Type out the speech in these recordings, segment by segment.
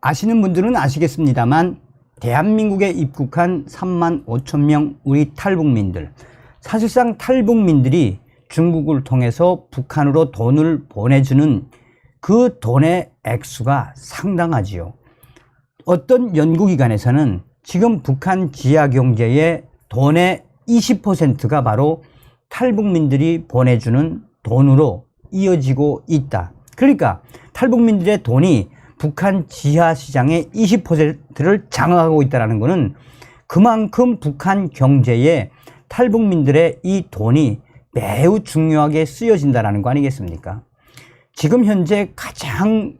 아시는 분들은 아시겠습니다만 대한민국에 입국한 3만 5천 명 우리 탈북민들, 사실상 탈북민들이 중국을 통해서 북한으로 돈을 보내주는 그 돈의 액수가 상당하지요. 어떤 연구기관에서는 지금 북한 지하경제의 돈의 20%가 바로 탈북민들이 보내주는 돈으로 이어지고 있다. 그러니까 탈북민들의 돈이 북한 지하시장의 20%를 장악하고 있다는 것은 그만큼 북한 경제에 탈북민들의 이 돈이 매우 중요하게 쓰여진다는 거 아니겠습니까? 지금 현재 가장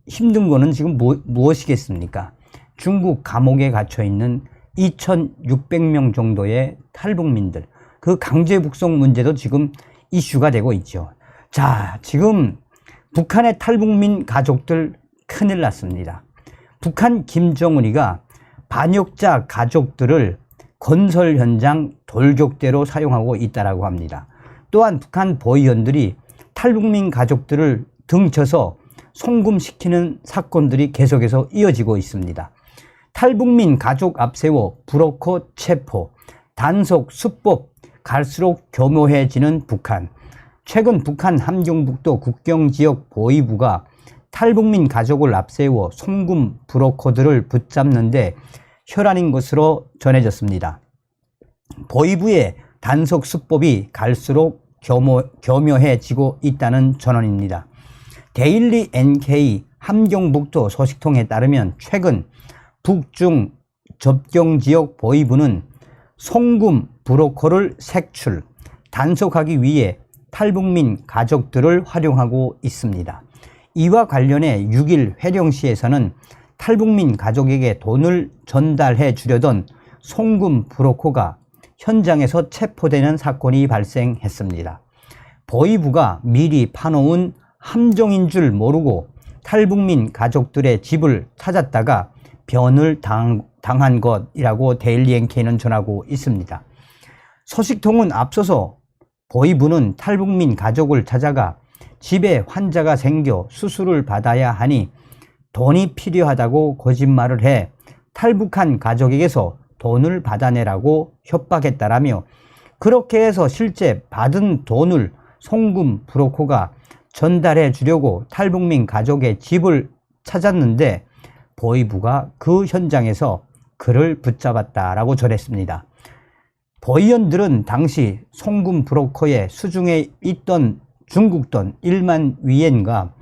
힘든 거는 지금 무엇이겠습니까? 중국 감옥에 갇혀 있는 2,600명 정도의 탈북민들, 그 강제 북송 문제도 지금 이슈가 되고 있죠. 자, 지금 북한의 탈북민 가족들 큰일 났습니다. 북한 김정은이가 반역자 가족들을 건설 현장 돌격대로 사용하고 있다고 합니다. 또한 북한 보위원들이 탈북민 가족들을 등쳐서 송금시키는 사건들이 계속해서 이어지고 있습니다. 탈북민 가족 앞세워 브로커 체포, 단속 수법 갈수록 교묘해지는 북한. 최근 북한 함경북도 국경지역 보위부가 탈북민 가족을 앞세워 송금 브로커들을 붙잡는데 혈안인 것으로 전해졌습니다. 보위부의 단속 수법이 갈수록 교묘해지고 있다는 전언입니다. 데일리 NK 함경북도 소식통에 따르면 최근 북중 접경지역 보위부는 송금 브로커를 색출, 단속하기 위해 탈북민 가족들을 활용하고 있습니다. 이와 관련해 6일 회령시에서는 탈북민 가족에게 돈을 전달해 주려던 송금 브로커가 현장에서 체포되는 사건이 발생했습니다. 보위부가 미리 파놓은 함정인 줄 모르고 탈북민 가족들의 집을 찾았다가 변을 당한 것이라고 데일리 NK는 전하고 있습니다. 소식통은 앞서서 보위부는 탈북민 가족을 찾아가 집에 환자가 생겨 수술을 받아야 하니 돈이 필요하다고 거짓말을 해 탈북한 가족에게서 돈을 받아내라고 협박했다라며, 그렇게 해서 실제 받은 돈을 송금 브로커가 전달해 주려고 탈북민 가족의 집을 찾았는데 보위부가 그 현장에서 그를 붙잡았다라고 전했습니다. 보위원들은 당시 송금 브로커의 수중에 있던 중국 돈 1만 위엔과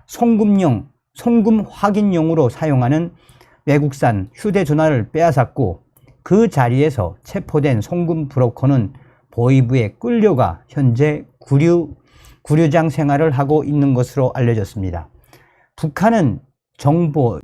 송금 확인용으로 사용하는 외국산 휴대전화를 빼앗았고, 그 자리에서 체포된 송금 브로커는 보위부에 끌려가 현재 구류장 생활을 하고 있는 것으로 알려졌습니다. 북한은 정보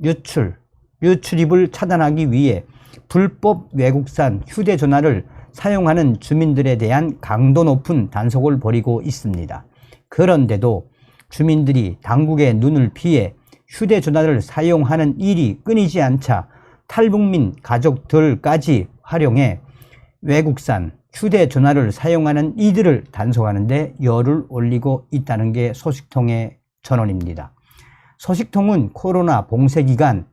유출입을 차단하기 위해 불법 외국산 휴대전화를 사용하는 주민들에 대한 강도 높은 단속을 벌이고 있습니다. 그런데도 주민들이 당국의 눈을 피해 휴대전화를 사용하는 일이 끊이지 않자 탈북민 가족들까지 활용해 외국산 휴대전화를 사용하는 이들을 단속하는 데 열을 올리고 있다는 게 소식통의 전언입니다. 소식통은 코로나 봉쇄 기간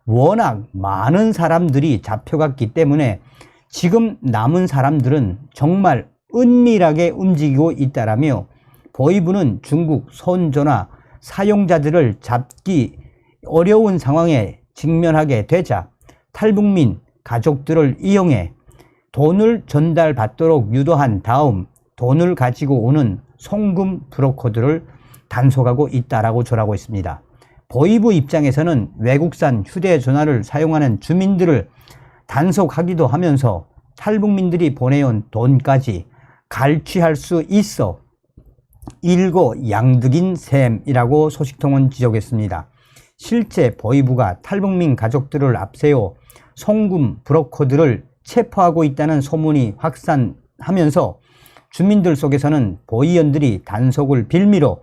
워낙 많은 사람들이 잡혀갔기 때문에 지금 남은 사람들은 정말 은밀하게 움직이고 있다라며, 보위부는 중국 손전화 사용자들을 잡기 어려운 상황에 직면하게 되자 탈북민 가족들을 이용해 돈을 전달받도록 유도한 다음 돈을 가지고 오는 송금 브로커들을 단속하고 있다라고 전하고 있습니다. 보위부 입장에서는 외국산 휴대전화를 사용하는 주민들을 단속하기도 하면서 탈북민들이 보내온 돈까지 갈취할 수 있어 일거양득인 셈이라고 소식통은 지적했습니다. 실제 보위부가 탈북민 가족들을 앞세워 송금 브로커들을 체포하고 있다는 소문이 확산하면서 주민들 속에서는 보위원들이 단속을 빌미로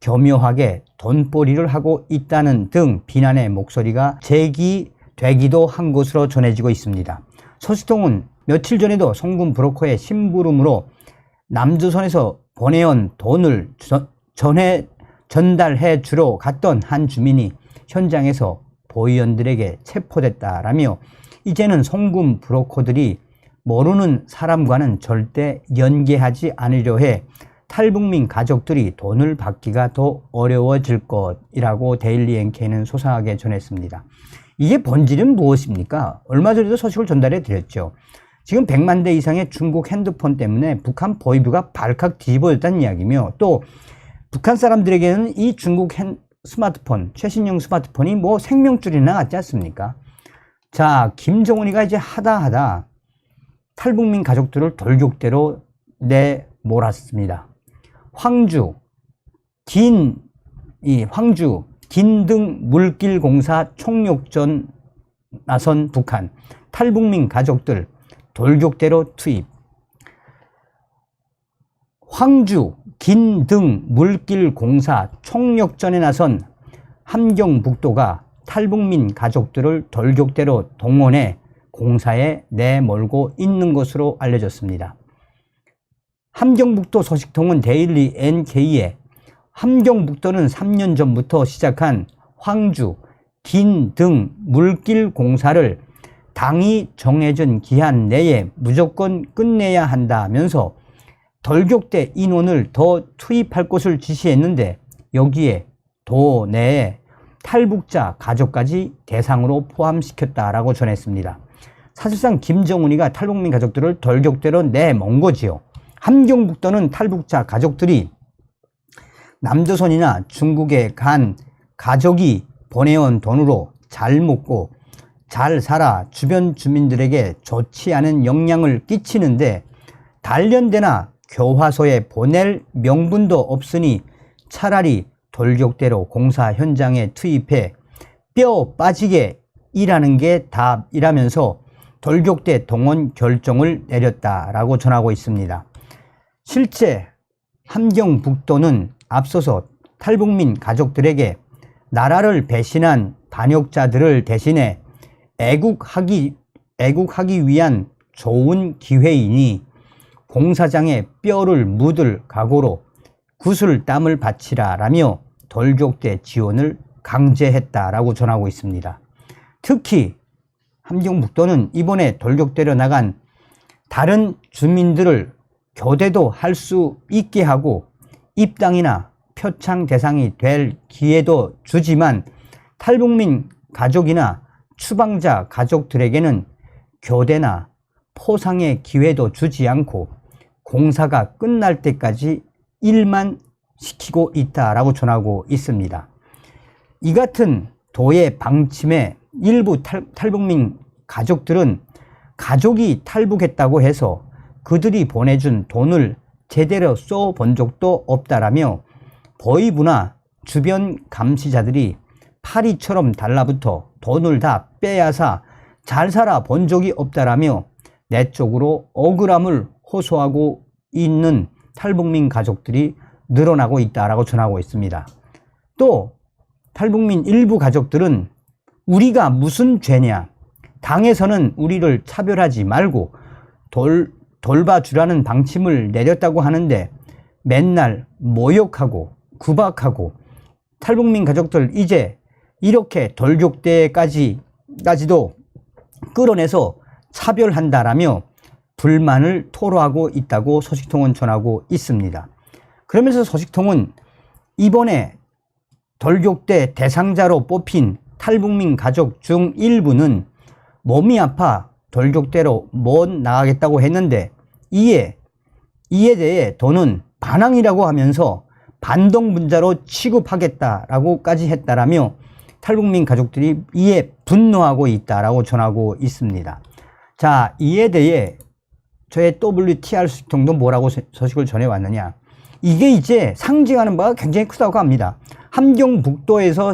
교묘하게 돈벌이를 하고 있다는 등 비난의 목소리가 제기되기도 한 것으로 전해지고 있습니다. 소식통은 며칠 전에도 송금 브로커의 심부름으로 남조선에서 보내온 돈을 전달해 주러 갔던 한 주민이 현장에서 보위원들에게 체포됐다라며 이제는 송금 브로커들이 모르는 사람과는 절대 연계하지 않으려 해 탈북민 가족들이 돈을 받기가 더 어려워질 것이라고 데일리 NK는 소상하게 전했습니다. 이게 본질은 무엇입니까? 얼마 전에도 소식을 전달해 드렸죠. 지금 100만 대 이상의 중국 핸드폰 때문에 북한 보위부가 발칵 뒤집어졌다는 이야기며, 또 북한 사람들에게는 이 중국 스마트폰, 최신형 스마트폰이 뭐 생명줄이나 같지 않습니까? 자, 김정은이가 이제 하다 탈북민 가족들을 돌격대로 내몰았습니다. 황주 긴등 물길공사 총력전 나선 북한, 탈북민 가족들 돌격대로 투입. 황주 긴등 물길공사 총력전에 나선 함경북도가 탈북민 가족들을 돌격대로 동원해 공사에 내몰고 있는 것으로 알려졌습니다. 함경북도 소식통은 데일리 NK에 함경북도는 3년 전부터 시작한 황주 긴등 물길 공사를 당이 정해진 기한 내에 무조건 끝내야 한다면서 돌격대 인원을 더 투입할 것을 지시했는데, 여기에 도 내에 탈북자 가족까지 대상으로 포함시켰다라고 전했습니다. 사실상 김정은이가 탈북민 가족들을 돌격대로 내몬 거지요. 함경북도는 탈북자 가족들이 남조선이나 중국에 간 가족이 보내온 돈으로 잘 먹고 잘 살아 주변 주민들에게 좋지 않은 영향을 끼치는데 단련대나 교화소에 보낼 명분도 없으니 차라리 돌격대로 공사 현장에 투입해 뼈 빠지게 일하는 게 답이라면서 돌격대 동원 결정을 내렸다라고 전하고 있습니다. 실제 함경북도는 앞서서 탈북민 가족들에게 나라를 배신한 반역자들을 대신해 애국하기 위한 좋은 기회이니 공사장에 뼈를 묻을 각오로 구슬땀을 바치라라며 돌격대 지원을 강제했다라고 전하고 있습니다. 특히 함경북도는 이번에 돌격대로 나간 다른 주민들을 교대도 할 수 있게 하고 입당이나 표창 대상이 될 기회도 주지만 탈북민 가족이나 추방자 가족들에게는 교대나 포상의 기회도 주지 않고 공사가 끝날 때까지 일만 시키고 있다라고 전하고 있습니다. 이 같은 도의 방침에 일부 탈북민 가족들은 가족이 탈북했다고 해서 그들이 보내준 돈을 제대로 써본 적도 없다라며 보위부나 주변 감시자들이 파리처럼 달라붙어 돈을 다 빼앗아 잘 살아 본 적이 없다라며 내적으로 억울함을 호소하고 있는 탈북민 가족들이 늘어나고 있다라고 전하고 있습니다. 또 탈북민 일부 가족들은 우리가 무슨 죄냐, 당에서는 우리를 차별하지 말고 돌봐주라는 방침을 내렸다고 하는데 맨날 모욕하고 구박하고 탈북민 가족들 이제 이렇게 돌격대까지도 끌어내서 차별한다라며 불만을 토로하고 있다고 소식통은 전하고 있습니다. 그러면서 소식통은 이번에 돌격대 대상자로 뽑힌 탈북민 가족 중 일부는 몸이 아파 돌격대로 못 나가겠다고 했는데 이에 대해 더는 반항이라고 하면서 반동분자로 취급하겠다라고까지 했다라며 탈북민 가족들이 이에 분노하고 있다라고 전하고 있습니다. 자, 이에 대해 저의 WTR 소식통도 뭐라고 소식을 전해왔느냐, 이게 이제 상징하는 바가 굉장히 크다고 합니다. 함경북도에서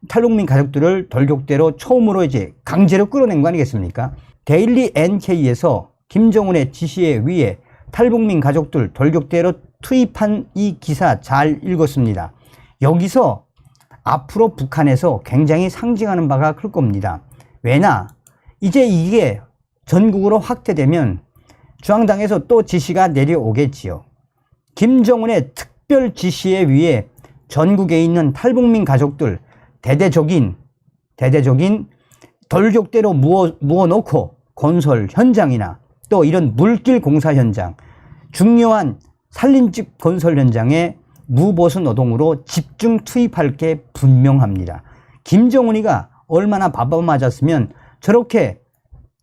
탈북민 가족들을 돌격대로 처음으로 이제 강제로 끌어낸 거 아니겠습니까? 데일리 NK에서 김정은의 지시에 의해 탈북민 가족들 돌격대로 투입한 이 기사 잘 읽었습니다. 여기서 앞으로 북한에서 굉장히 상징하는 바가 클 겁니다. 왜냐? 이제 이게 전국으로 확대되면 중앙당에서 또 지시가 내려오겠지요. 김정은의 특별 지시에 의해 전국에 있는 탈북민 가족들 대대적인 대대적인 돌격대로 무어놓고 건설 현장이나 또 이런 물길 공사 현장, 중요한 산림집 건설 현장에 무보수 노동으로 집중 투입할 게 분명합니다. 김정은이가 얼마나 바보맞았으면 저렇게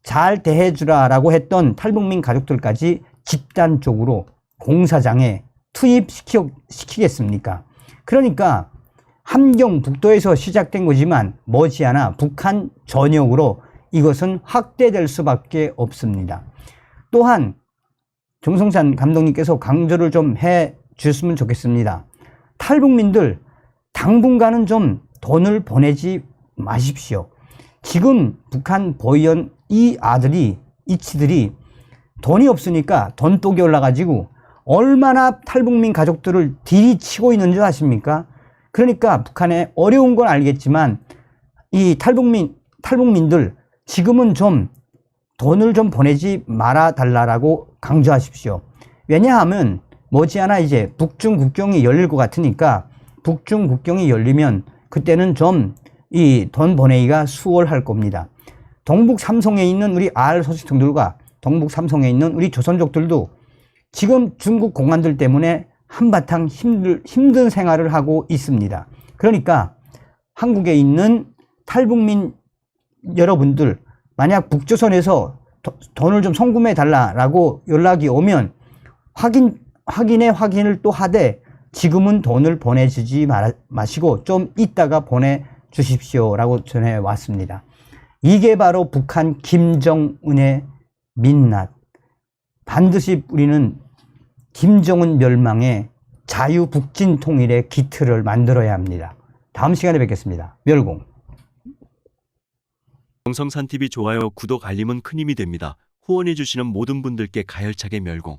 잘 대해주라라고 했던 탈북민 가족들까지 집단적으로 공사장에 투입시키겠습니까? 그러니까 함경북도에서 시작된 거지만 머지않아 북한 전역으로 이것은 확대될 수밖에 없습니다. 또한 정성찬 감독님께서 강조를 좀 해 주셨으면 좋겠습니다. 탈북민들 당분간은 좀 돈을 보내지 마십시오. 지금 북한 보위원 이 치들이 돈이 없으니까 돈독이 올라가지고 얼마나 탈북민 가족들을 들이치고 있는 줄 아십니까? 그러니까 북한에 어려운 건 알겠지만 이 탈북민들 지금은 좀 돈을 좀 보내지 말아 달라고 강조하십시오. 왜냐하면 머지않아 이제 북중 국경이 열릴 것 같으니까 북중 국경이 열리면 그때는 좀 이 돈 보내기가 수월할 겁니다. 동북 삼성에 있는 우리 R 소식통들과 동북 삼성에 있는 우리 조선족들도 지금 중국 공안들 때문에 한바탕 힘든 생활을 하고 있습니다. 그러니까 한국에 있는 탈북민 여러분들 만약 북조선에서 돈을 좀 송금해 달라라고 연락이 오면 확인을 또 하되 지금은 돈을 보내주지 마시고 좀 이따가 보내주십시오라고 전해왔습니다. 이게 바로 북한 김정은의 민낯. 반드시 우리는 김정은 멸망의 자유북진 통일의 기틀을 만들어야 합니다. 다음 시간에 뵙겠습니다. 멸공. 정성산TV 좋아요, 구독, 알림은 큰 힘이 됩니다. 후원해주시는 모든 분들께 가열차게 멸공.